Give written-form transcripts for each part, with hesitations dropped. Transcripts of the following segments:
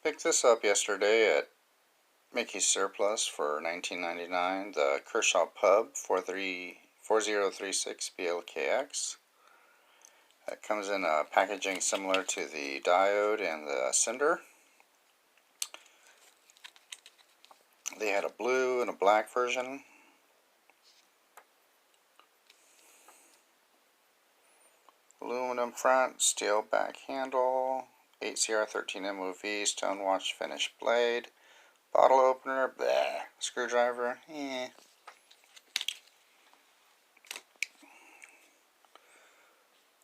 Picked this up yesterday at Mickey's Surplus for $19.99. The Kershaw Pub 4036 BLKX. It comes in a packaging similar to the diode and the sender. They had a blue and a black version. Aluminum front, steel back handle, 8CR13 MOV, stonewashed finish blade, bottle opener, bleh, screwdriver, eh.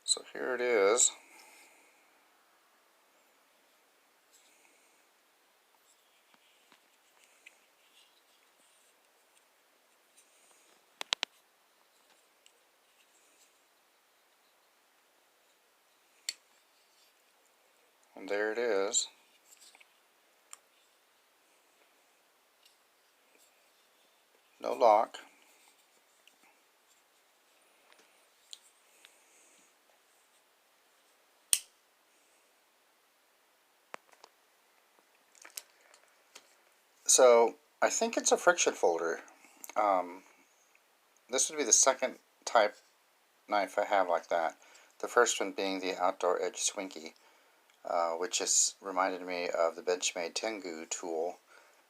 So here it is. And there it is. No lock. So I think it's a friction folder. This would be the second type knife I have like that. The first one being the Outdoor Edge Swinky, which just reminded me of the Benchmade Tengu tool.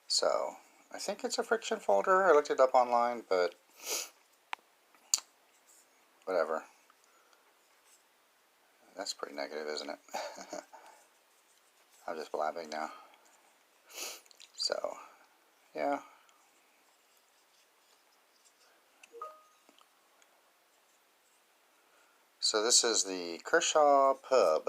So I think it's a friction folder. I looked it up online, but whatever. That's pretty negative, isn't it? I'm just blabbing now. So, yeah. So this is the Kershaw Pub.